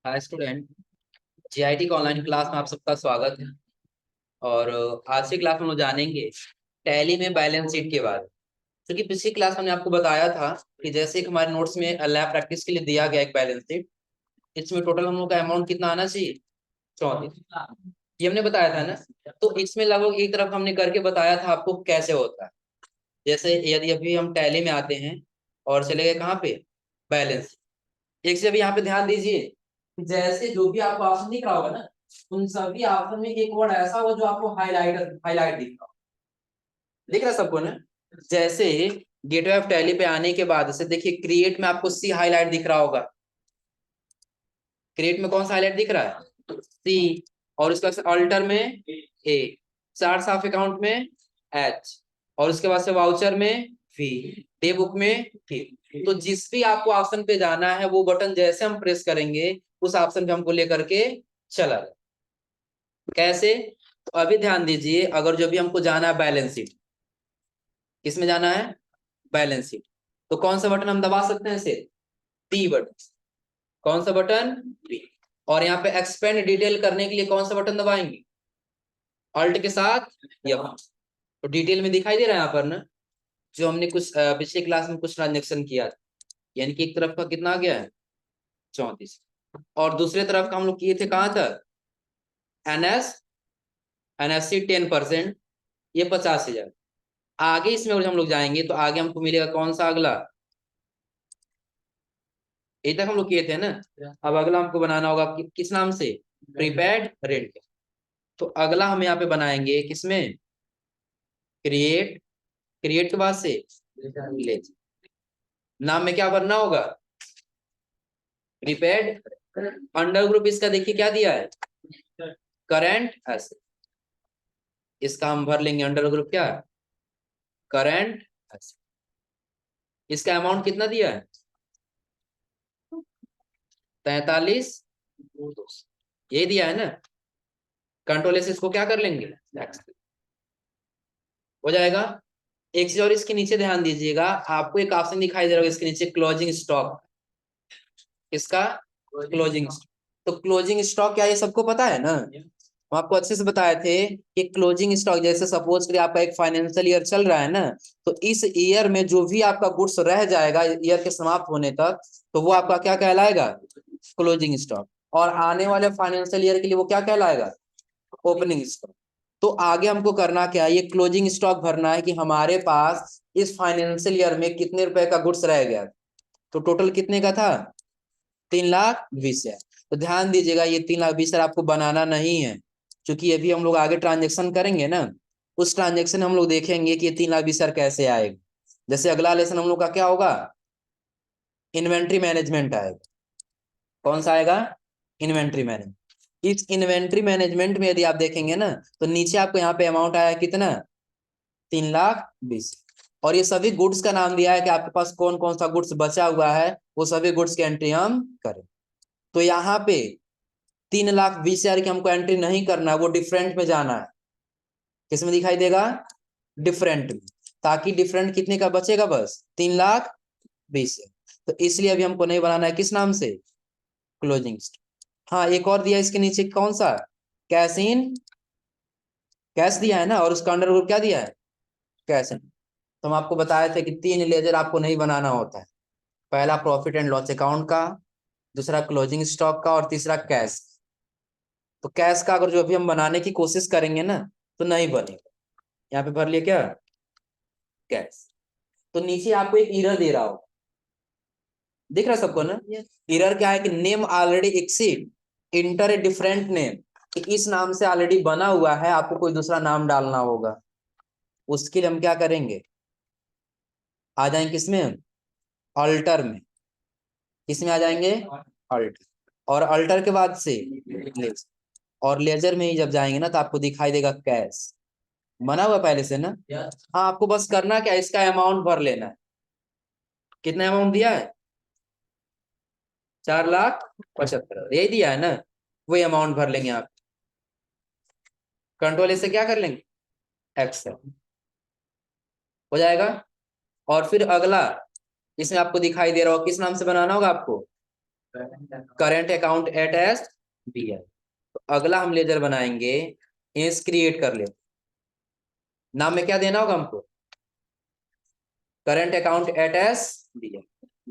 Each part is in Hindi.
Hi student. जीआईटी का ऑनलाइन क्लास में आप सबका स्वागत है। और आज की क्लास में हम लोग जानेंगे टैली में बैलेंस शीट के बारे में। क्योंकि पिछली क्लास हमने आपको बताया था कि जैसे कि हमारे नोट्स में लैब प्रैक्टिस के लिए दिया गया एक बैलेंस शीट। इसमें टोटल हम लोग का अमाउंट कितना आना चाहिए? 34। ये हमने बताया था ना। तो इसमें लगभग एक तरफ हमने करके बताया था आपको कैसे होता है। जैसे यदि अभी हम टैली में आते हैं और चले गए कहाँ पे, बैलेंस। एक से अभी यहाँ पे ध्यान दीजिए, जैसे जो भी आपको ऑप्शन दिख रहा होगा ना, उन सभी ऑप्शन में एक वर्ड ऐसा हो जो आपको हाईलाइट हाईलाइट दिख रहा हो। दिख रहा है सबको ना? जैसे गेटवे ऑफ टैली पे आने के बाद से देखिए, क्रिएट में आपको सी हाईलाइट दिख रहा होगा। क्रिएट में कौन सा हाईलाइट दिख रहा है? सी। और उसके बाद से अल्टर में ए, चार्ट ऑफ अकाउंट में एच, और उसके बाद से वाउचर में वी, डे बुक में टी। तो जिस भी आपको ऑप्शन पे जाना है वो बटन जैसे हम प्रेस करेंगे उस ऑप्शन पे हमको लेकर के चला जाए। कैसे? तो अभी ध्यान दीजिए, अगर जो भी हमको जाना है बैलेंस शीट, किसमें जाना है? Balance sheet. तो कौन सा बटन हम दबा सकते हैं इसे? T button. कौन सा बटन? टी। और यहाँ पे एक्सपेंड डिटेल करने के लिए कौन सा बटन दबाएंगे? अल्ट के साथ F। तो डिटेल में दिखाई दे रहा है यहाँ पर ना, जो हमने कुछ पिछले क्लास में कुछ ट्रांजेक्शन किया था। यानी कि एक तरफ का कितना आ गया है? 34। और दूसरे तरफ का हम लोग किए थे कहाँ तक? एनएस, एनएफसी 10%, ये 50,000। आगे इसमें और हम लोग जाएंगे तो आगे हमको मिलेगा कौन सा अगला? ये तक हम लोग किए थे ना। अब अगला हमको बनाना होगा किस नाम से? Prepaid rent. तो अगला हम यहाँ पे बनाएंगे किसमें? क्रिएट। क्रिएट के बाद से ले, नाम में क्या भरना होगा? प्रीपेड। अंडर ग्रुप इसका देखिए क्या दिया है? Current asset. इसका हम भर लेंगे अंडर ग्रुप क्या? Current asset. इसका अमाउंट कितना दिया है? 43, ये दिया है ना। कंट्रोल से इसको क्या कर लेंगे? हो जाएगा। एक चीज और इसके नीचे ध्यान दीजिएगा, आपको एक ऑप्शन दिखाई दे रहा होगा इसके नीचे, क्लोजिंग स्टॉक। इसका क्लोजिंग स्टॉक। तो क्लोजिंग स्टॉक क्या, ये सबको पता है ना? हम आपको अच्छे से बताए थे कि क्लोजिंग स्टॉक, जैसे सपोज करिए आपका एक फाइनेंशियल ईयर चल रहा है ना, तो इस ईयर में जो भी आपका गुड्स रह जाएगा ईयर के समाप्त होने तक, तो वो आपका क्या कहलाएगा? Closing stock. और आने वाले फाइनेंशियल ईयर के लिए वो क्या कहलाएगा? Opening stock. तो आगे हमको करना क्या है? ये क्लोजिंग स्टॉक भरना है कि हमारे पास इस फाइनेंशियल ईयर में कितने रुपए का गुड्स रह गया। तो टोटल कितने का था? 3,20,000। तो ध्यान दीजिएगा, ये 3,20,000 आपको बनाना नहीं है, क्योंकि अभी हम लोग आगे ट्रांजेक्शन करेंगे ना, उस ट्रांजेक्शन हम लोग देखेंगे कि ये 3,20,000 कैसे आएगा। जैसे अगला लेसन हम लोग का क्या होगा? इन्वेंट्री मैनेजमेंट आएगा। कौन सा आएगा? Inventory management. इस इन्वेंट्री मैनेजमेंट में यदि आप देखेंगे ना, तो नीचे आपको यहाँ पे अमाउंट आया कितना? 3,20,000। और ये सभी गुड्स का नाम दिया है कि आपके पास कौन कौन सा गुड्स बचा हुआ है, वो सभी गुड्स की एंट्री हम करें। तो यहाँ पे 3,20,000 की हमको एंट्री नहीं करना है, वो डिफरेंट में जाना है। किसमें दिखाई देगा? डिफरेंट में। ताकि डिफरेंट कितने का बचेगा? बस 3,20,000। तो इसलिए अभी हमको नहीं बनाना है, किस नाम से? क्लोजिंग। हाँ, एक और दिया इसके नीचे, कौन सा? कैश इन, कैश दिया है ना, और उसका अंडर ग्रुप क्या दिया है? Cash in. तो हम आपको बताए थे कि 3 लेजर आपको नहीं बनाना होता है। पहला प्रॉफिट एंड लॉस अकाउंट का, दूसरा क्लोजिंग स्टॉक का, और तीसरा कैश। तो कैश का अगर जो भी हम बनाने की कोशिश करेंगे ना, तो नहीं बनेगा। यहाँ पे भर लिया क्या? कैश। तो नीचे आपको एक एरर दे रहा हो, दिख रहा है सबको ना? एरर क्या है कि name already exceed, inter a different name. कि इस नाम से ऑलरेडी बना हुआ है, आपको कोई दूसरा नाम डालना होगा। उसके लिए हम क्या करेंगे? आ जाएंगे किसमें? अल्टर में। किसमें आ जाएंगे? अल्टर। और अल्टर के बाद से लेजर। और लेजर में ही जब जाएंगे ना, तो आपको दिखाई देगा कैश। बना हुआ पहले से ना। हाँ, आपको बस करना क्या, इसका अमाउंट भर लेना है। कितना अमाउंट दिया है? 4,75,000 यही दिया है ना। वही अमाउंट भर लेंगे आप। कंट्रोल से क्या कर लेंगे? एक्सेल। हो जाएगा। और फिर अगला, इसमें आपको दिखाई दे रहा हो, किस नाम से बनाना होगा आपको? Current account at S B I. तो अगला हम लेजर बनाएंगे, एस क्रिएट कर ले। नाम में क्या देना होगा हमको, current account at S B I.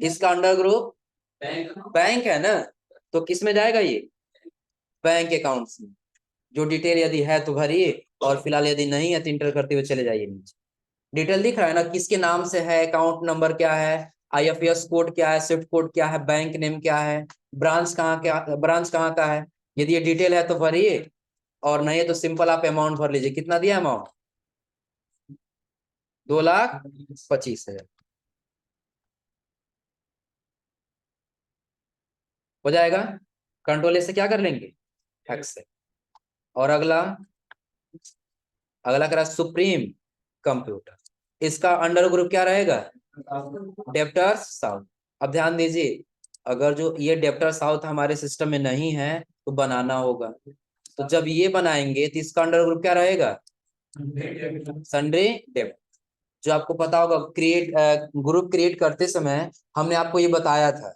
इसका अंडर ग्रुप बैंक है ना, तो किस में जाएगा ये, बैंक अकाउंट्स में। जो डिटेल यदि है तो भरिए, और फिलहाल यदि नहीं है तो इंटर करते हुए चले जाइए नीचे। डिटेल दिख रहा है ना, किसके नाम से है, अकाउंट नंबर क्या है, आईएफएस कोड क्या है, स्विफ्ट कोड क्या है, बैंक नेम क्या है, ब्रांच कहाँ का है। यदि ये डिटेल है तो भरिए, और नहीं है तो सिंपल आप अमाउंट भर लीजिए। कितना दिया अमाउंट, 2,25,000 हो जाएगा। कंट्रोल ए से क्या कर लेंगे, एक्स से। और अगला, अगला करा सुप्रीम कंप्यूटर। इसका अंडर ग्रुप क्या रहेगा, डेप्टर्स साउथ। अब ध्यान दीजिए, अगर जो ये डेप्टर साउथ हमारे सिस्टम में नहीं है तो बनाना होगा। तो जब ये बनाएंगे तो इसका अंडर ग्रुप क्या रहेगा, सन्ड्री डेप्ट। जो आपको पता होगा, ग्रुप क्रिएट करते समय हमने आपको ये बताया था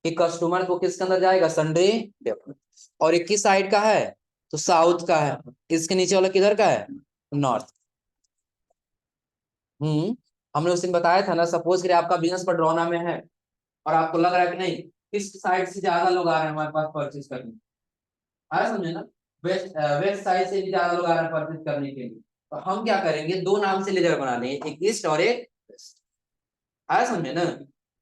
कि कस्टमर को किसके अंदर जाएगा, सन्ड्री डेप्ट। और ये किस साइड का है, तो साउथ का है। इसके नीचे वाला किधर का है, नॉर्थ। हमने उस दिन बताया था ना, सपोज करिए आपका बिजनेस पडरौना में है, और आपको लग रहा है कि नहीं, किस साइड से ज्यादा लोग आ रहे हैं हमारे पास परचेज करने, आया समझे ना, वेस्ट साइड से भी ज्यादा लोग आ रहे हैं परचेज करने के लिए। तो हम क्या करेंगे, दो नाम से लेजर बना लेंगे, एक ईस्ट और एक वेस्ट। आया समझे ना।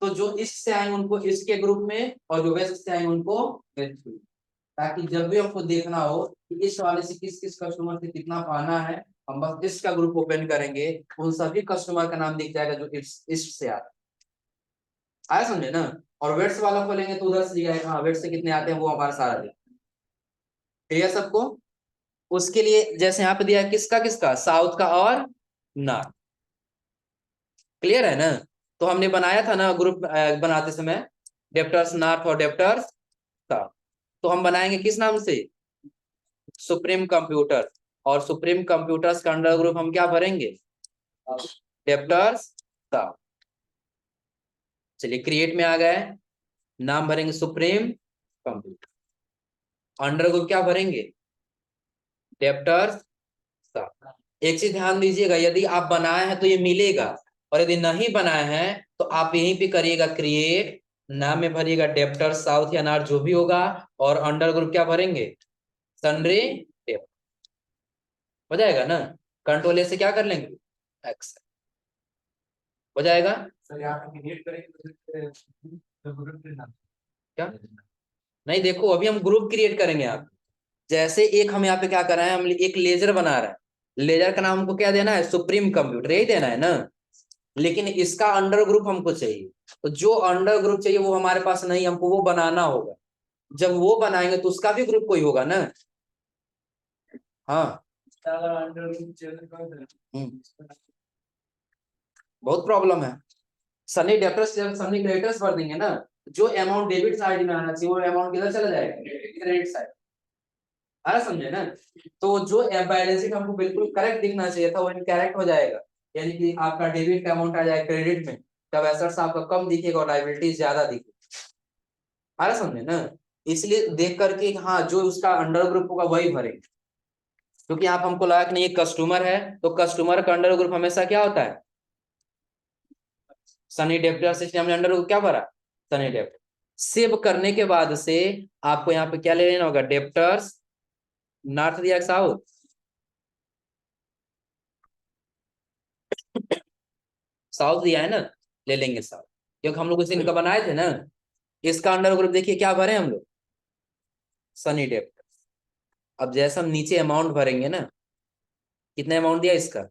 तो जो ईस्ट से आएंगे उनको ईस्ट के ग्रुप में, और जो वेस्ट से आएंगे उनको वेस्ट ग्रुप, ताकि जब भी हमको देखना हो कि इस वाले से किस किस कस्टमर से कितना पाना है, हम बस इसका ग्रुप ओपन करेंगे, उन सभी कस्टमर का नाम दिख जाएगा जो इस से आता है। आया समझे ना। और वेट्स वाला खोलेंगे तो उधर से दिखाएगा, हाँ वेट्स से कितने आते हैं वो हमारा सारा दिखेगा। क्लियर सबको। उसके लिए जैसे यहाँ पे दिया है, किसका किसका, साउथ का और नॉर्थ। क्लियर है ना। तो हमने बनाया था ना ग्रुप बनाते समय, डेप्टर्स नॉर्थ और डेप्टर्स साउथ। तो हम बनाएंगे किस नाम से, सुप्रीम कंप्यूटर। और सुप्रीम कंप्यूटर्स का अंडर ग्रुप हम क्या भरेंगे, डेप्टर्स साउथ। चलिए क्रिएट में आ गए, नाम भरेंगे सुप्रीम कंप्यूटर, अंडर ग्रुप क्या भरेंगे, डेप्टर्स साउथ। एक चीज ध्यान दीजिएगा, यदि आप बनाए हैं तो ये मिलेगा, और यदि नहीं बनाए हैं तो आप यहीं पे करिएगा क्रिएट, नाम में भरिएगा डेप्टर साउथ या नॉर्थ जो भी होगा, और अंडर ग्रुप क्या भरेंगे, सन्ड्री डेप्ट। हो जाएगा ना। कंट्रोल ए से क्या कर लेंगे, एक्स। हो जाएगा। सर यहाँ पे क्रिएट करेंगे क्या, नहीं देखो अभी हम ग्रुप क्रिएट करेंगे। आप जैसे एक हम यहाँ पे क्या कर रहे हैं, हम एक लेजर बना रहे हैं, लेजर का नाम हमको क्या देना है, सुप्रीम कंप्यूटर, यही देना है ना। लेकिन इसका अंडर ग्रुप हमको चाहिए, तो जो अंडर ग्रुप चाहिए वो हमारे पास नहीं, हमको वो बनाना होगा। जब वो बनाएंगे तो उसका भी ग्रुप कोई होगा ना। हाँ बहुत प्रॉब्लम है। सनी डेप्टर्स जब सनी क्रेडिटर्स भर देंगे ना, जो अमाउंट डेबिट साइड में आना चाहिए वो अमाउंट किधर चला जाएगा, क्रेडिट साइड। आ रहा समझे ना। तो जो बैलेंस शीट हमको बिल्कुल करेक्ट दिखना चाहिए था वो इनकरेक्ट हो जाएगा, यानी कि आपका डेबिट का अमाउंट आ जाएगा क्रेडिट में, तब एसेट्स आपका कम दिखेगा और लायबिलिटीज ज्यादा दिखेगी। आ रहा समझे ना। इसलिए देख करके हाँ जो उसका अंडर ग्रुप होगा वही भरेंगे, क्योंकि आप हमको लगा कि नहीं ये कस्टमर है, तो कस्टमर का अंडर ग्रुप हमेशा क्या होता है, सनी डेप्टर। इसलिए हमने अंडर ग्रुप क्या भरा, सनी डेप्टर। सेव करने के बाद से आपको यहाँ पे क्या ले लेना होगा, डेप्टर्स नॉर्थ दिया साउथ, साउथ दिया है ना, ले लेंगे साउथ, क्योंकि हम लोग इस दिन का बनाए थे ना। इसका अंडर ग्रुप देखिए क्या भरे हम लोग, सनी डेप्टर। अब जैसे हम नीचे अमाउंट भरेंगे ना, कितना अमाउंट दिया इसका,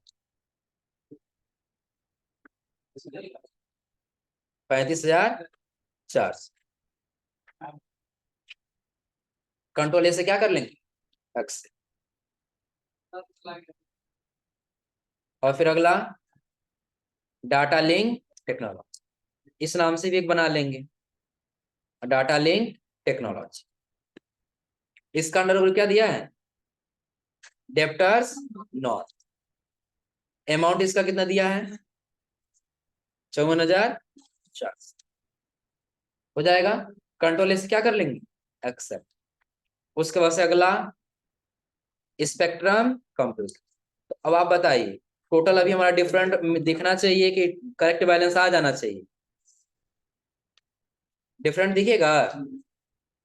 35,400। कंट्रोल ए से क्या कर लेंगे, एक्स। और फिर अगला डाटा लिंक टेक्नोलॉजी, इस नाम से भी एक बना लेंगे, डाटा लिंक टेक्नोलॉजी। इसका अंडर ग्रुप क्या दिया है, डेप्टर्स नॉर्थ। अमाउंट इसका कितना दिया है, 54,400। हो जाएगा। कंट्रोल से क्या कर लेंगे, एक्सेप्ट। उसके बाद से अगला स्पेक्ट्रम कंप्यूट। तो अब आप बताइए, टोटल अभी हमारा डिफरेंट दिखना चाहिए कि करेक्ट बैलेंस आ जाना चाहिए, डिफरेंट दिखेगा।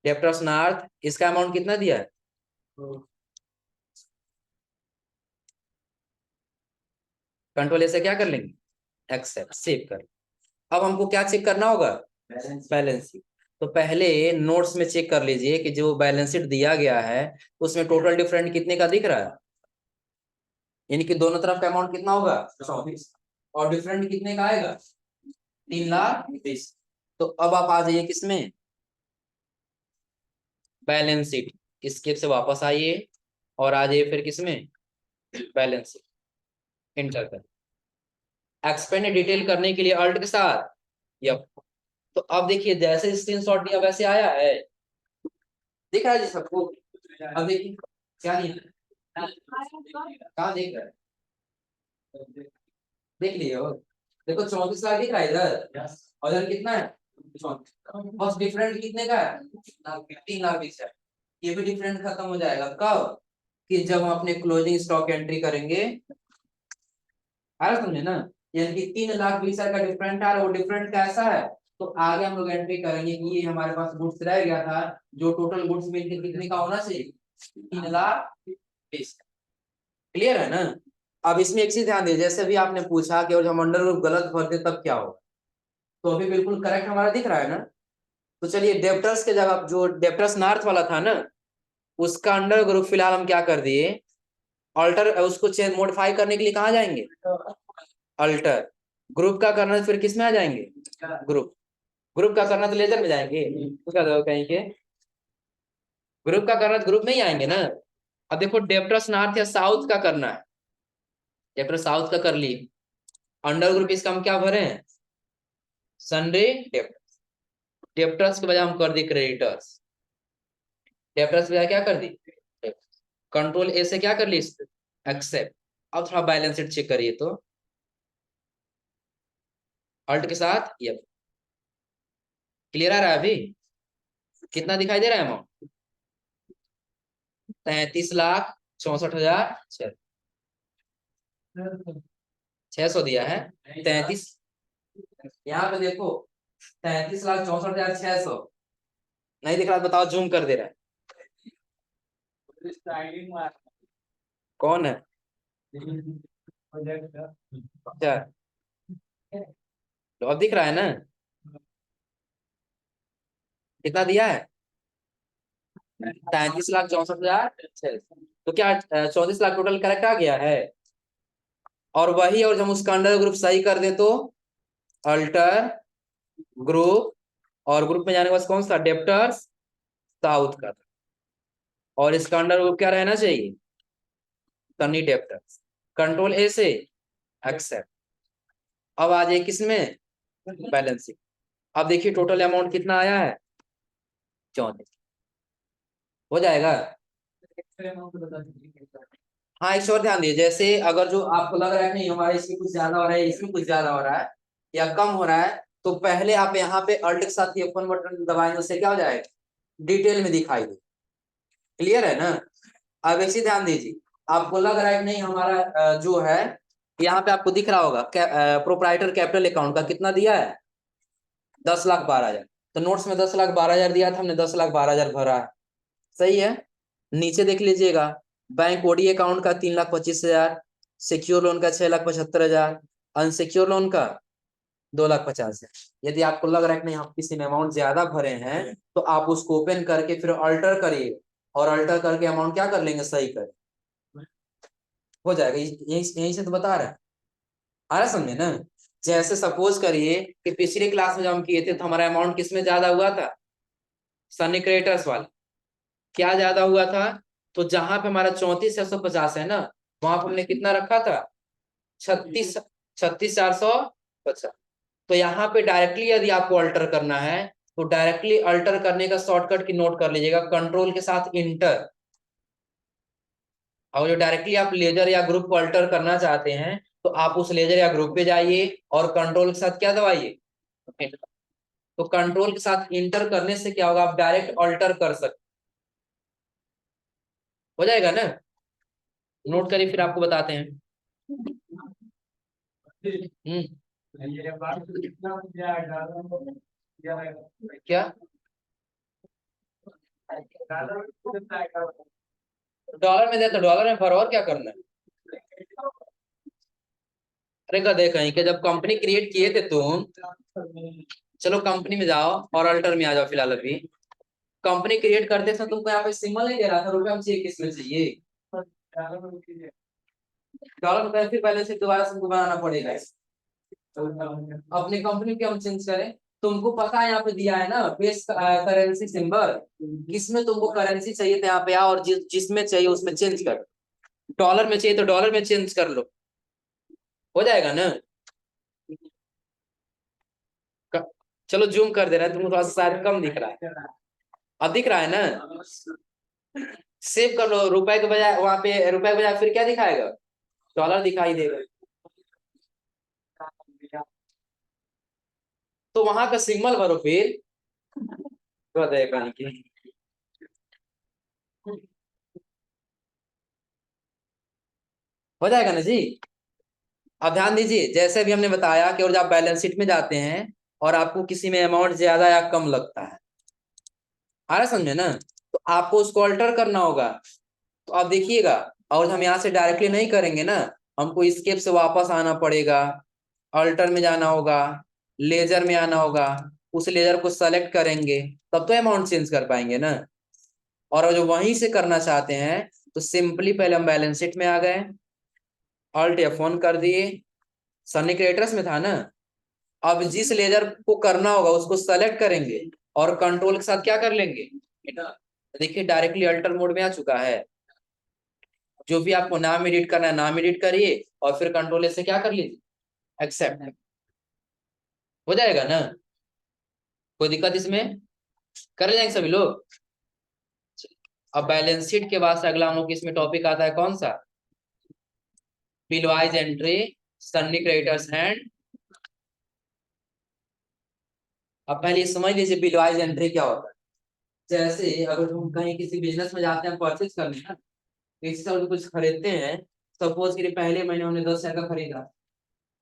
डेप्टर्स नॉर्थ इसका अमाउंट कितना दिया है, कंट्रोल से क्या कर लेंगे, एक्सेप्ट, सेव कर। अब हमको क्या चेक करना होगा, बैलेंस शीट। तो पहले नोट्स में चेक कर लीजिए कि जो बैलेंस शीट दिया गया है उसमें टोटल डिफरेंट कितने का दिख रहा है, यानी कि दोनों तरफ का अमाउंट कितना होगा 24, और डिफरेंट कितने का आएगा 3,20,000। तो अब आप आ जाइए किसमें, बैलेंस शीट, स्केप से वापस आइए और आ जाइए फिर किसमें, बैलेंस शीट, इंटर कर। एक्सपेंड डिटेल करने के लिए अल्ट के साथ यप। तो अब देखिए जैसे स्क्रीनशॉट दिया वैसे आया है, दिख रहा है जी सबको। अब देखिए क्या नहीं है, कहाँ देख रहा है, देख लिए हो, देखो 34 लाख दिख रहा है इधर, और इधर कितना है 34। बस डिफरेंट कितने का है 3,20,000 है। ये भी डिफरेंट खत्म हो जाएगा कब, कि जब हम अपने क्लोजिंग स्टॉक एंट्री करेंगे, आ रहा समझे ना। यानी कि 3,20,000 का डिफरेंट आ रहा है, वो डिफरेंट कैसा है, तो आगे हम लोग एंट्री करेंगे कि ये हमारे पास गुड्स रह गया था, जो टोटल गुड्स मिलकर कितने का होना चाहिए 3,20,000। क्लियर है ना। अब इसमें एक चीज ध्यान दीजिए, जैसे भी आपने पूछा कि और हम अंडर ग्रुप गलत भरते तब क्या होगा, तो अभी बिल्कुल करेक्ट हमारा दिख रहा है ना। तो चलिए डेप्टर्स के जगह जो डेप्टर्स नॉर्थ वाला था ना, उसका अंडर ग्रुप फिलहाल हम क्या कर दिए, अल्टर, उसको चेंज मॉडिफाई करने के लिए कहाँ जाएंगे, अल्टर। ग्रुप का करना तो फिर किस में आ जाएंगे, ग्रुप। ग्रुप का करना तो लेजर में जाएंगे, क्या कहीं के ग्रुप का करना तो ग्रुप में ही आएंगे ना। अब देखो डेप्टर्स नॉर्थ या साउथ का करना है, डेप्टर साउथ का कर लिए, अंडर ग्रुप इसका हम क्या भरे हैं, सनडे डेप्टर्स। डेप्टर्स के बजाय हम कर दिए क्रेडिटर्स, डेप्टर्स के बजाय क्या कर दी, कंट्रोल ए से क्या कर ली, एक्सेप्ट। अब थोड़ा बैलेंस शीट चेक करिए तो अल्ट के साथ ये क्लियर आ रहा है अभी, कितना दिखाई दे रहा है अमाउंट, 33,64,600 600 दिया है, 33, यहाँ पे देखो 33,64,600 नहीं दिख रहा, बताओ जूम कर दे रहा है, कौन है, अच्छा तो अब दिख रहा है ना, कितना दिया है 33,64,600। तो क्या 34 लाख टोटल करेक्ट आ गया है, और वही, और जब उसका अंडर ग्रुप सही कर दे तो अल्टर ग्रुप, और ग्रुप में जाने के बाद कौन सा, डेप्टर्स साउथ का, और इसका अंडर ग्रुप क्या रहना चाहिए, सनी डेप्टर्स। कंट्रोल ए से एक्सेप्ट। अब आ जाए किसमें, बैलेंस शीट। अब देखिए टोटल अमाउंट कितना आया है 34, हो जाएगा। हाँ इस और ध्यान दीजिए, जैसे अगर जो आपको लग रहा है कि नहीं हमारा इसमें कुछ ज्यादा हो रहा है, इसमें कुछ ज्यादा हो रहा है या कम हो रहा है, तो पहले आप यहाँ पे अल्ट के साथ F1 बटन दबाएंगे, उससे क्या हो जाएगा, डिटेल में दिखाई दे। क्लियर है ना। अब इसी ध्यान दीजिए, आपको लग रहा है कि नहीं हमारा जो है, यहाँ पे आपको दिख रहा होगा प्रोप्राइटर कैपिटल अकाउंट का कितना दिया है 10,12,000। तो नोट्स में 10,12,000 दिया था, हमने 10,12,000 भरा है, सही है। नीचे देख लीजिएगा, बैंक ओडी अकाउंट का 3,25,000, सिक्योर लोन का 6,75,000, अनसिक्योर लोन का 2,50,000। यदि आपको लग रहा है कि नहीं आप किसी ने अमाउंट ज्यादा भरे हैं, तो आप उसको ओपन करके फिर अल्टर करिए, और अल्टर करके अमाउंट क्या कर लेंगे, सही कर, हो जाएगा। यही यही से तो बता रहे हैं, आ रहा समझे ना। जैसे सपोज करिए कि पिछले क्लास में जब हम किए थे तो हमारा अमाउंट किसमें ज्यादा हुआ था, सनी क्रेडिटर्स वाले, क्या ज्यादा हुआ था, तो जहां पे हमारा 34,650 है ना, वहां पे हमने कितना रखा था 36,450। तो यहाँ पे डायरेक्टली यदि आपको अल्टर करना है, तो डायरेक्टली अल्टर करने का शॉर्टकट की नोट कर लीजिएगा, कंट्रोल के साथ इंटर। और जो डायरेक्टली आप लेजर या ग्रुप को अल्टर करना चाहते हैं, तो आप उस लेजर या ग्रुप पे जाइए और कंट्रोल के साथ क्या दबाइए, तो कंट्रोल के साथ इंटर करने से क्या होगा, आप डायरेक्ट ऑल्टर कर सकते, हो जाएगा ना। नोट करिए फिर आपको बताते हैं। क्या डॉलर में दे तो डॉलर में भरो, और क्या करना है। अरे गधे कहीं के, जब कंपनी क्रिएट किए थे तुम, चलो कंपनी में जाओ और अल्टर में आ जाओ। फिलहाल अभी कंपनी क्रिएट करते थे तुमको यहाँ पे सिंबल नहीं दे रहा था, रुपया में चाहिए, किस में चाहिए, डॉलर में फिर बैलेंस शीट दोबारा से बनाना पड़ेगा। अपनी कंपनी के हम चेंज करें, तुमको पता है यहाँ पे दिया है ना बेस करेंसी सिंबल, किसमें तुमको करेंसी चाहिए तो यहाँ पे आओ, और जिसमें चाहिए उसमें चेंज कर। डॉलर में चाहिए तो डॉलर में चेंज कर लो, हो जाएगा ना। चलो जूम कर दे रहा है, तुमको थोड़ा सा शायद कम दिख रहा है, अब दिख रहा है ना। सेव कर लो, रुपए के बजाय वहां पे रुपए के बजाय फिर क्या दिखाएगा, डॉलर दिखाई देगा। तो वहां का सिग्नल भरो फिर, तो देगा कि हो जाएगा ना जी। अब ध्यान दीजिए, जैसे भी हमने बताया कि और जब आप बैलेंस शीट में जाते हैं और आपको किसी में अमाउंट ज्यादा या कम लगता है, आ रहा समझे ना, तो आपको उसको अल्टर करना होगा। तो आप देखिएगा, और हम यहाँ से डायरेक्टली नहीं करेंगे ना, हमको स्केप से वापस आना पड़ेगा, अल्टर में जाना होगा, लेजर में आना होगा, उस लेजर को सेलेक्ट करेंगे, तब तो अमाउंट चेंज कर पाएंगे ना। और जो वहीं से करना चाहते हैं तो सिंपली पहले हम बैलेंस शीट में आ गए, अल्ट F1 कर दिए, सनी क्रिएटर्स में था ना। अब जिस लेजर को करना होगा उसको सेलेक्ट करेंगे और कंट्रोल के साथ क्या कर लेंगे, देखिए डायरेक्टली अल्टर मोड में आ चुका है। जो भी आपको नाम एडिट करना है नाम एडिट करिए, और फिर कंट्रोल से क्या कर लीजिए, एक्सेप्ट, हो जाएगा ना। कोई दिक्कत इसमें, कर जाएंगे सभी लोग। अब बैलेंस शीट के बाद से अगला हम लोग इसमें टॉपिक आता है कौन सा, bill wise entry, Sunny creditors hand. अब पहले ये समझ लीजिए बिल वाइज एंट्री क्या होता है। जैसे अगर हम कहीं किसी बिजनेस में जाते हैं परचेज करने ना, किसी से हम कुछ खरीदते हैं, सपोज के पहले महीने हमने 10,000 का खरीदा,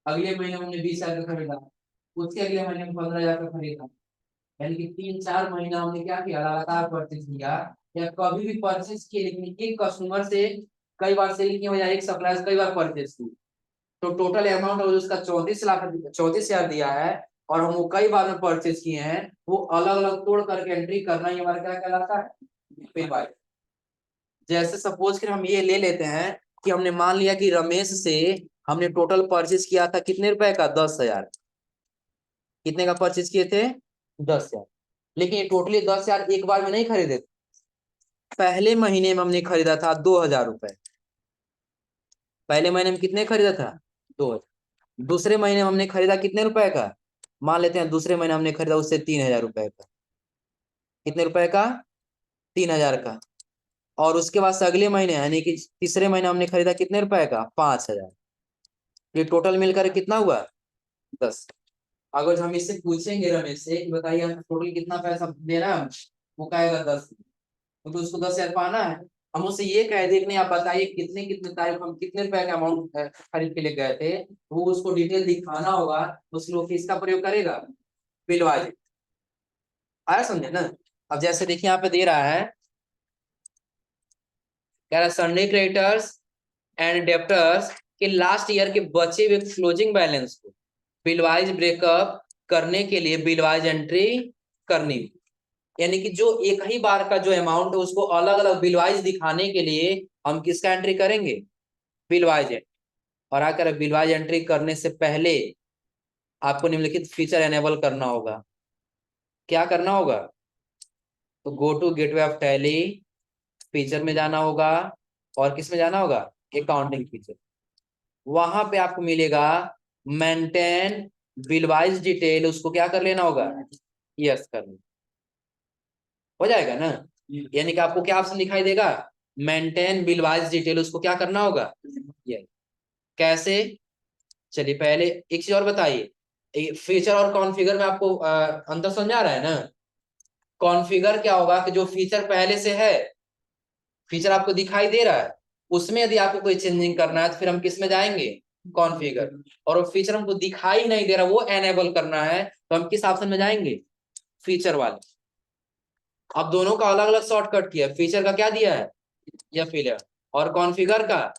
अगले महीने हमने 20,000 का खरीदा, उसके अगले महीने में 15,000 का खरीदा, यानी कि 3-4 महीना हमने क्या किया, लगातार परचेज किया, या कभी भी परचेज किए, लेकिन एक कस्टमर से कई बार सेल किया या एक सप्लायर से कई बार परचेज की, तो टोटल अमाउंट उसका 34 लाख 34,000 दिया है, और हम वो कई बार में परचेज किए हैं, वो अलग अलग तोड़ करके एंट्री करना ही हमारा क्या कहलाता है, बिल वाइज। जैसे सपोज कि हम ये ले लेते हैं कि हमने मान लिया कि रमेश से हमने टोटल परचेज किया था कितने रुपए का, 10,000, कितने का परचेज किए थे, 10,000, लेकिन ये टोटली 10,000 एक बार में नहीं खरीदे थे। पहले महीने में हमने खरीदा था 2,000 रुपए, पहले महीने में कितने खरीदा था, 2,000। दूसरे महीने में हमने खरीदा कितने रुपए का, मान लेते हैं दूसरे महीने हमने खरीदा उससे 3,000 रुपए का, कितने रुपए का, 3,000 का। और उसके बाद से अगले महीने यानी कि तीसरे महीने हमने खरीदा कितने रुपए का, 5,000। ये टोटल मिलकर कितना हुआ, 10। अगर हम इससे पूछेंगे रमेश से कि बताइए हम टोटल कितना पैसा दे रहा है, वो कहेगा 10, तो उसको 10,000 पाना है। हम उससे ये कह दे कि नहीं आप बताइए कितने कितने तारीख हम कितने रुपए का अमाउंट खरीद के ले गए थे, वो उसको डिटेल दिखाना होगा, उस लोग किसका प्रयोग करेगा, बिलवाज। आया समझे ना। अब जैसे देखिए यहाँ पे दे रहा है, कह रहा है सन्नी क्रेडिटर्स एंड डेप्टर्स के लास्ट ईयर के बचे हुए क्लोजिंग बैलेंस को बिलवाइज ब्रेकअप करने के लिए बिलवाइज एंट्री करनी, यानी कि जो एक ही बार का जो अमाउंट है उसको अलग अलग बिलवाइज दिखाने के लिए हम किसका एंट्री करेंगे, बिलवाइज एंट्री। और आकर बिलवाइज एंट्री करने से पहले आपको निम्नलिखित फीचर एनेबल करना होगा। क्या करना होगा, तो go to gateway of Tally, feature में जाना होगा, और किस में जाना होगा, अकाउंटिंग फीचर। वहां पे आपको मिलेगा मेंटेन बिलवाइज डिटेल, उसको क्या कर लेना होगा, यस कर लेना, हो जाएगा ना। यानी कि आपको क्या ऑप्शन दिखाई देगा, मेंटेन बिलवाइज डिटेल, उसको क्या करना होगा, ये कैसे। चलिए पहले एक चीज और बताइए, फीचर और कॉन्फ़िगर में आपको अंतर समझ आ रहा है ना। कॉन्फ़िगर क्या होगा कि जो फीचर पहले से है, फीचर आपको दिखाई दे रहा है, उसमें यदि आपको कोई चेंजिंग करना है तो फिर हम किस में जाएंगे, कॉन्फ़िगर। और वो फीचर हमको दिखाई नहीं दे रहा, वो एनेबल करना है, तो हम किस ऑप्शन में जाएंगे, फीचर वाले। अब दोनों का अलग अलग शॉर्टकट किया, फीचर का क्या दिया है, या फिलर, और कॉन्फ़िगर का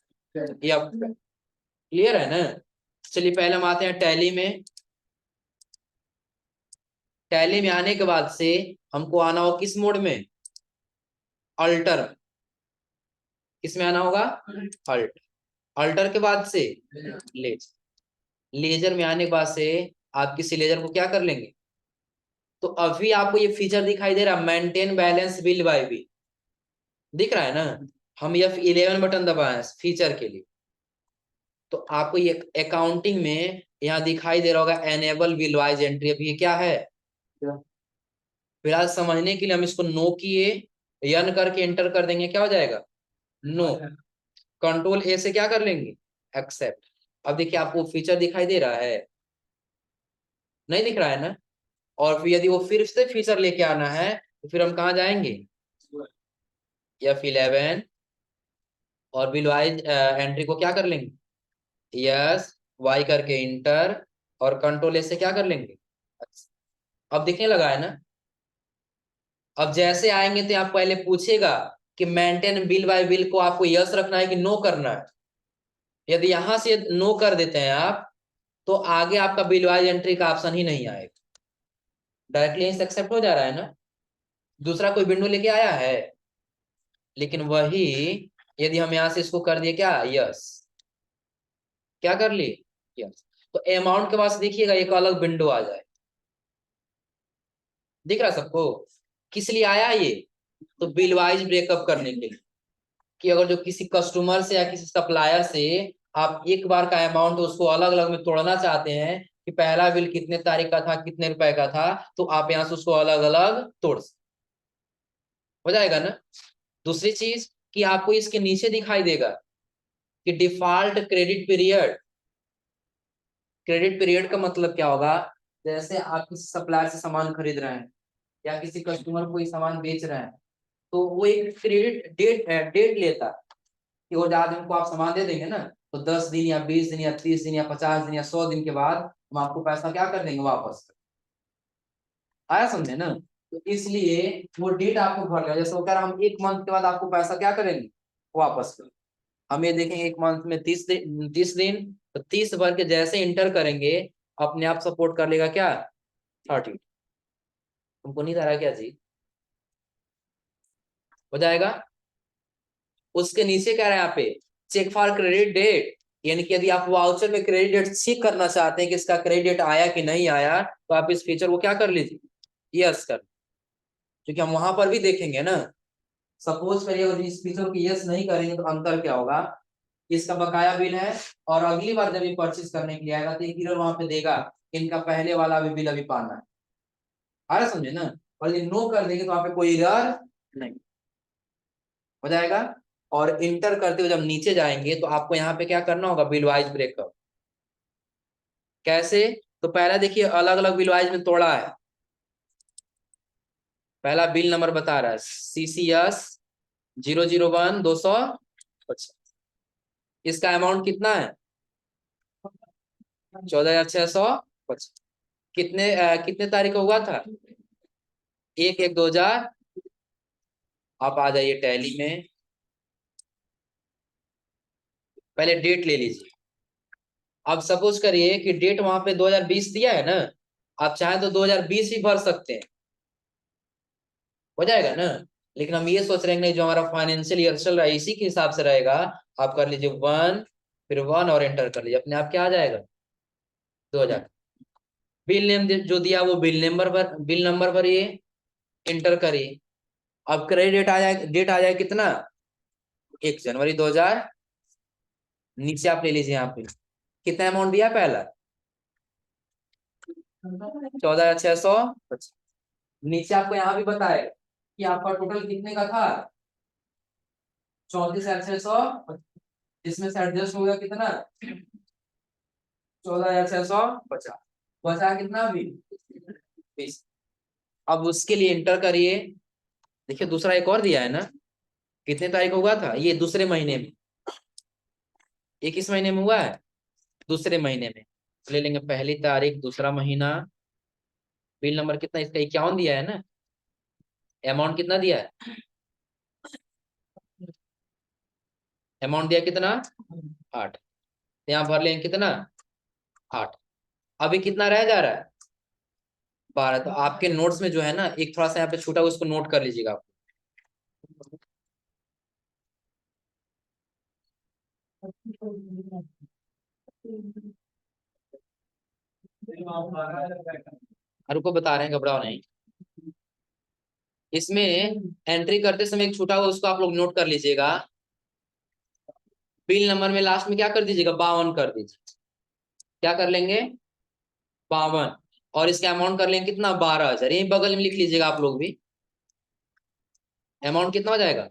या। क्लियर है ना। चलिए पहले हम आते हैं टैली में। टैली में आने के बाद से हमको आना हो किस मोड में, अल्टर। किसमें आना होगा, अल्ट। अल्टर के बाद से लेजर। लेजर में आने के बाद से आप किसी लेजर को क्या कर लेंगे। तो अभी आपको ये फीचर दिखाई दे रहा है, maintain balance bill bye bill, दिख रहा है ना। हम F11 बटन दबाए फीचर के लिए, तो आपको ये अकाउंटिंग में यहाँ दिखाई दे रहा होगा एनेबल बिल वाइज एंट्री। अब ये क्या है, फिलहाल समझने के लिए हम इसको नो किए, यन करके एंटर कर देंगे, क्या हो जाएगा, नो। कंट्रोल ए से क्या कर लेंगे, एक्सेप्ट। अब देखिए आपको फीचर दिखाई दे रहा है, नहीं दिख रहा है ना। और फिर यदि वो फिर से फीचर लेके आना है तो फिर हम कहाँ जाएंगे, F11, और बिल वाइज एंट्री को क्या कर लेंगे, यस, वाई करके इंटर, और कंट्रोल ए से क्या कर लेंगे। अब दिखने लगा है ना। अब जैसे आएंगे तो आप पहले पूछेगा कि मेंटेन बिल बाय बिल को आपको यस रखना है कि नो करना है। यदि यहां से नो कर देते हैं आप, तो आगे आपका बिल वाइज एंट्री का ऑप्शन ही नहीं आएगा, डायरेक्टली यहीं से एक्सेप्ट हो जा रहा है ना। दूसरा कोई विंडो लेके आया है, लेकिन वही यदि हम यहां से इसको कर दिए क्या, यस, क्या कर लिए, यस, तो अमाउंट के पास देखिएगा एक अलग विंडो आ जाए। दिख रहा है सबको, किस लिए आया ये, तो बिल वाइज ब्रेकअप करने के लिए, कि अगर जो किसी कस्टमर से या किसी सप्लायर से आप एक बार का अमाउंट उसको अलग अलग में तोड़ना चाहते हैं, कि पहला बिल कितने तारीख का था, कितने रुपए का था, तो आप यहाँ से उसको अलग अलग तोड़ सकते, हो जाएगा ना। दूसरी चीज कि आपको इसके नीचे दिखाई देगा कि default credit period. Credit period का मतलब क्या होगा, जैसे आप किसी सप्लायर से सामान खरीद रहे हैं या किसी कस्टमर को कोई सामान बेच रहे हैं, तो वो एक क्रेडिट डेट लेता है, कि वो आज हमको आप सामान दे देंगे ना, तो 10 दिन या 20 दिन या 30 दिन या 50 दिन या 100 दिन के बाद हम आपको पैसा क्या कर देंगे, वापस। आया समझे ना। तो इसलिए वो डेट आपको भर गया, जैसे वो कह रहा हम 1 मंथ के बाद आपको पैसा क्या करेंगे, वापस कर। हम ये देखेंगे 1 मंथ में 30 दिन, 30 दिन, तो 30 भर के जैसे इंटर करेंगे, अपने आप सपोर्ट कर लेगा क्या, 30। तुमको नहीं आ रहा क्या जी, हो जाएगा। उसके नीचे क्या है यहाँ पे, चेक फॉर क्रेडिट डेट, यानी कि यदि आप वाउचर में क्रेडिट डेट चेक करना चाहते हैं कि इसका क्रेडिट डेट आया कि नहीं आया, तो आप इस फीचर को क्या कर लीजिए, यस कर, क्योंकि हम वहां पर भी देखेंगे ना। सपोज करिए अगर इस फीचर को यस नहीं करेंगे तो अंतर क्या होगा, इसका बकाया बिल है, और अगली बार जब ये परचेज करने के लिए आएगा तो एक एरर वहां पे देगा, इनका पहले वाला भी बिल अभी पाना है। आ रहा समझे ना। और यदि नो कर देंगे तो वहां पे कोई एरर नहीं, हो जाएगा। और इंटर करते हुए जब नीचे जाएंगे तो आपको यहाँ पे क्या करना होगा, बिल वाइज ब्रेकअप। कैसे, तो पहला देखिए अलग अलग बिल वाइज में तोड़ा है। पहला बिल नंबर बता रहा है CCS 001-250, इसका अमाउंट कितना है, 14,650। कितने तारीख को हुआ था, 1/1/2000। आप आ जाइए टैली में, पहले डेट ले लीजिए। अब सपोज करिए कि डेट वहां पे 2020 दिया है ना, आप चाहें तो 2020 भी भर सकते हैं, हो जाएगा ना। लेकिन हम ये सोच रहे हैं जो हमारा फाइनेंशियल ईयर चल रहा है इसी के हिसाब से रहेगा। आप कर लीजिए 1, फिर 1 और एंटर कर लीजिए, अपने आप क्या आ जाएगा, 2000। बिल नेम जो दिया वो बिल नंबर भरिए, एंटर करिए। अब क्रेडिट डेट आ जाए कितना, 1 जनवरी 2000। नीचे आप ले लीजिए, यहाँ पे कितना अमाउंट दिया पहला, 14,650। नीचे आपको यहाँ भी बताए कि आपका टोटल कितने का था, 34,650, जिसमें से एडजस्ट हो गया कितना, 14,650। बचा कितना भी 20। अब उसके लिए इंटर करिए। देखिए दूसरा एक और दिया है ना, कितने तारीख को हुआ था ये, दूसरे महीने में। ये किस महीने में हुआ है, दूसरे महीने में। ले लेंगे पहली तारीख दूसरा महीना। बिल नंबर कितना इसका, 51 दिया है ना। अमाउंट कितना दिया है, अमाउंट दिया कितना 8। यहाँ भर लेंगे कितना 8। अभी कितना रह जा रहा है 12। तो आपके नोट्स में जो है ना एक थोड़ा सा यहाँ पे छूटा हुआ, उसको नोट कर लीजिएगा आप। रुको बता रहे हैं, घबराओ नहीं। इसमें एंट्री करते समय एक छूटा हुआ, उसको आप लोग नोट कर लीजिएगा। बिल नंबर में लास्ट में क्या कर दीजिएगा 52 कर दीजिए। क्या कर लेंगे 52। और इसका अमाउंट कर लेंगे कितना 12,000। यही बगल में लिख लीजिएगा आप लोग भी। अमाउंट कितना हो जाएगा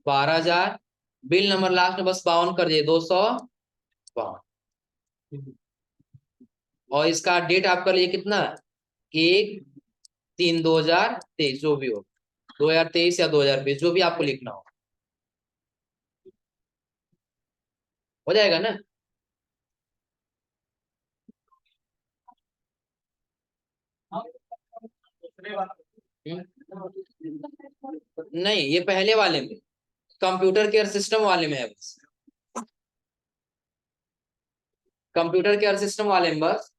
12,000। बिल नंबर लास्ट में बस 52 कर दिए 252। और इसका डेट आप कर लीजिए कितना 1/3/2023, जो भी हो 2023 या 2020, जो भी आपको लिखना हो जाएगा ना। हम्म? नहीं, ये पहले वाले में, कंप्यूटर केयर सिस्टम वाले में है बस। कंप्यूटर केयर सिस्टम वाले में बस।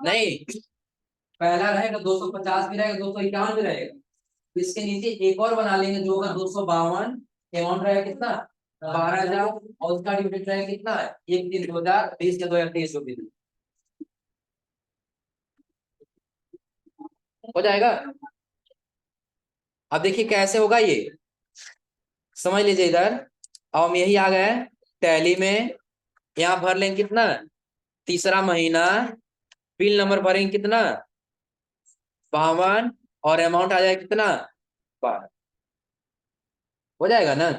नहीं, पहला रहेगा 250 भी रहेगा, 251 भी रहेगा। इसके नीचे एक और बना लेंगे जो होगा 252। अमाउंट रहेगा कितना 12,000। और उसका डिविडेंड रहेगा कितना 1/3/2020 या 2023 जो भी हो जाएगा। अब देखिए कैसे होगा ये, समझ लीजिए इधर। अब हम यही आ गए टैली में। यहाँ भर लेंगे कितना तीसरा महीना। बिल नंबर भरेंगे कितना 52। और अमाउंट आ जाएगा कितना 12। हो जाएगा ना।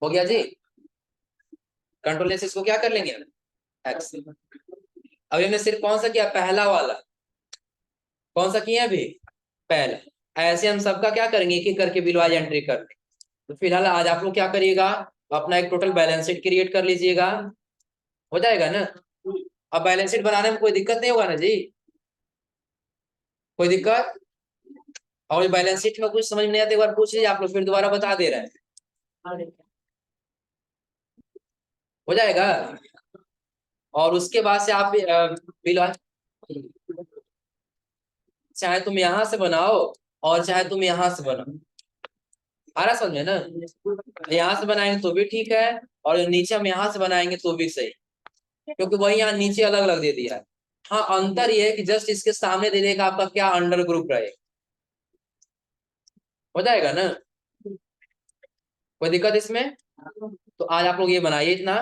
हो गया जी। कंट्रोल एस इसको क्या कर लेंगे एक्स। अभी हमने सिर्फ कौन सा किया पहला वाला, कौन सा किया अभी पहला। ऐसे हम सबका क्या करेंगे एक एक करके बिल वाइज एंट्री कर लेंगे। तो फिलहाल आज आप लोग क्या करिएगा, अपना एक टोटल बैलेंस शीट क्रिएट कर लीजिएगा। हो जाएगा ना। अब बैलेंस शीट बनाने में कोई दिक्कत नहीं होगा ना जी, कोई दिक्कत। और बैलेंस शीट में कुछ समझ में नहीं आता एक बार पूछ लीजिए आप लोग, फिर दोबारा बता दे रहे हैं। हो जाएगा। और उसके बाद से आप बिल चाहे तुम यहां से बनाओ और चाहे तुम यहां से बनाओ, आ रहा समझ में ना। यहाँ से बनाएंगे तो भी ठीक है, और नीचे हम यहाँ से बनाएंगे तो भी सही, क्योंकि वही यहाँ नीचे अलग अलग दे दिया है। हाँ अंतर ये है कि जस्ट इसके सामने दे देगा आपका क्या अंडर ग्रुप रहेगा। हो जाएगा ना, कोई दिक्कत इसमें। तो आज आप लोग ये बनाइए इतना।